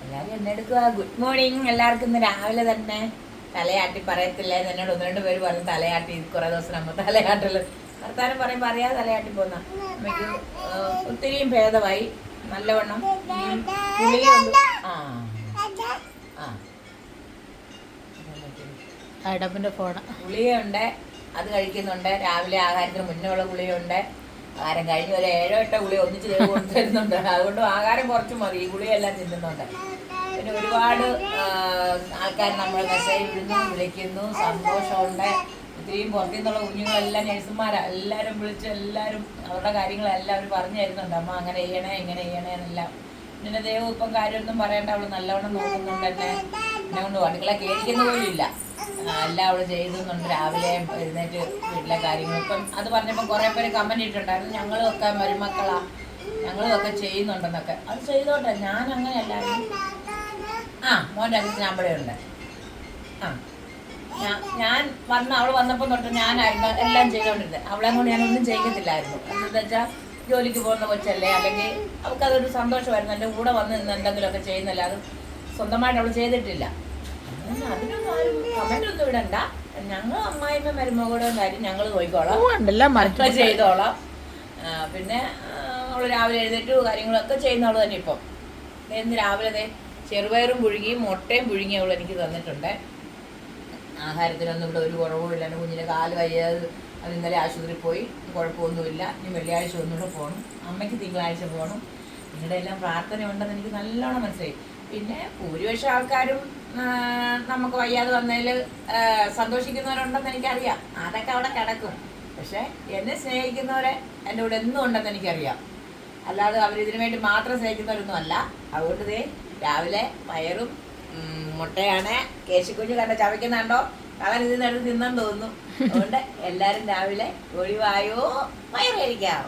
എല്ലാവരും എന്നെടുക്കുക. Good morning എല്ലാവർക്കും. ഇന്ന് രാവിലെ തന്നെ തലയാട്ടി പറയത്തില്ലേ എന്നോട് ഒന്ന് രണ്ട് പേര് പറഞ്ഞു തലയാട്ടി കുറേ ദിവസം നമ്മൾ തലയാട്ടൽ വർത്താനം പറയുമ്പോൾ അറിയാതെ തലയാട്ടി പോന്ന അമ്മയ്ക്ക് ഒത്തിരിയും ഭേദമായി നല്ലവണ്ണം. ഗുളികയുണ്ട്. ഗുളികയുണ്ട്, അത് കഴിക്കുന്നുണ്ട്. രാവിലെ ആഹാരത്തിന് മുന്നേ ഉള്ള ഗുളികയുണ്ട്. ആഹാരം കഴിഞ്ഞ് ഒരു 7-8 ഗുളിക ഒന്നിച്ച് കൊണ്ടുതരുന്നുണ്ട്. അതുകൊണ്ട് ആഹാരം കുറച്ച് മതി, ഈ ഗുളികയെല്ലാം തിന്നുന്നുണ്ട്. പിന്നെ ഒരുപാട് ആൾക്കാർ നമ്മൾ മെസ്സേജ് ഇടുന്നു, വിളിക്കുന്നു, സന്തോഷമുണ്ട്. ഒത്തിരിയും പുറത്തു നിന്നുള്ള കുഞ്ഞുങ്ങളെല്ലാം നഴ്സുമാരാണ്, എല്ലാവരും വിളിച്ച് എല്ലാവരും അവരുടെ കാര്യങ്ങളെല്ലാം അവർ പറഞ്ഞു തരുന്നുണ്ട്. അമ്മ അങ്ങനെ ചെയ്യണേ ഇങ്ങനെ ചെയ്യണേ എന്നെല്ലാം. പിന്നെ ദൈവം ഇപ്പം കാര്യമൊന്നും പറയേണ്ട, അവൾ നല്ലവണ്ണം നോക്കുന്നുണ്ട് എന്നെ. എന്നെ കൊണ്ട് അടുക്കള കയറിക്കുന്ന പോലും ഇല്ല, എല്ലാം അവൾ ചെയ്യുന്നുണ്ട്. രാവിലെ എഴുന്നേറ്റ് വീട്ടിലെ കാര്യങ്ങൾ ഇപ്പം അത് പറഞ്ഞപ്പോൾ കുറേ പേര് കമൻറ്റ് ഇട്ടിട്ടുണ്ടായിരുന്നു, ഞങ്ങളും ഒക്കെ മരുമക്കളാ, ഞങ്ങളും ഒക്കെ ചെയ്യുന്നുണ്ടെന്നൊക്കെ. അത് ചെയ്തോട്ടെ, ഞാൻ അങ്ങനെയല്ലായിരുന്നു. മോൻ്റെ അച്ഛൻ അവിടെ ഉണ്ട്. ഞാൻ അവൾ വന്നപ്പോൾ തൊട്ട് ഞാനായിരുന്നു എല്ലാം ചെയ്തുകൊണ്ടിരുന്നത്. അവളെ കൊണ്ട് ഞാനൊന്നും ചെയ്യത്തില്ലായിരുന്നു. എന്താണെന്ന് വെച്ചാൽ ജോലിക്ക് പോകുന്ന കൊച്ചല്ലേ, അല്ലെങ്കിൽ അവൾക്കതൊരു സന്തോഷമായിരുന്നു എൻ്റെ കൂടെ വന്ന് നിന്ന് എന്തെങ്കിലുമൊക്കെ ചെയ്യുന്നില്ല. അത് സ്വന്തമായിട്ട് അവൾ ചെയ്തിട്ടില്ല. അതിനൊന്നും ആരും കമൻ്റൊന്നും ഇടണ്ട. ഞങ്ങൾ അമ്മായിമ്മ മരുമകളുടെ കാര്യം ഞങ്ങൾ നോക്കിക്കോളാം, ചെയ്തോളാം. പിന്നെ അവൾ രാവിലെ എഴുന്നേറ്റ് കാര്യങ്ങളൊക്കെ ചെയ്യുന്നവൾ തന്നെ. ഇപ്പം ഇന്ന് രാവിലെ ചെറുപയറും പുഴുങ്ങിയും മുട്ടയും പുഴുങ്ങി അവൾ എനിക്ക് തന്നിട്ടുണ്ട്. ആഹാരത്തിനൊന്നും ഇവിടെ ഒരു കുറവുമില്ല. എൻ്റെ കുഞ്ഞിൻ്റെ കാല് വയ്യാതെ അത് ഇന്നലെ ആശുപത്രിയിൽ പോയി, കുഴപ്പമൊന്നുമില്ല. ഇനി വെള്ളിയാഴ്ച ഒന്നുകൂടെ പോകണം, അമ്മയ്ക്ക് തിങ്കളാഴ്ച പോകണം. നിങ്ങളുടെ എല്ലാം പ്രാർത്ഥന ഉണ്ടെന്ന് എനിക്ക് നല്ലോണം മനസ്സിലായി. പിന്നെ ഭൂരിപക്ഷം ആൾക്കാരും നമുക്ക് വയ്യാതെ വന്നതിൽ സന്തോഷിക്കുന്നവരുണ്ടെന്ന് എനിക്കറിയാം. അതൊക്കെ അവിടെ കിടക്കും. പക്ഷേ എന്നെ സ്നേഹിക്കുന്നവരെ എൻ്റെ കൂടെ എന്നും ഉണ്ടെന്ന് എനിക്കറിയാം. അല്ലാതെ അവരിതിനു വേണ്ടി മാത്രം സ്നേഹിക്കുന്നവരൊന്നും അല്ല. അതുകൊണ്ട് രാവിലെ പയറും മുട്ടയാണ്. കേശിക്കുഞ്ഞ് കണ്ട ചവയ്ക്കുന്നുണ്ടോ, അവൻ ഇതിനടുത്ത് തിന്നെന്ന് തോന്നുന്നു. അതുകൊണ്ട് എല്ലാവരും രാവിലെ ഒഴിവായോ പയർ കഴിക്കാം.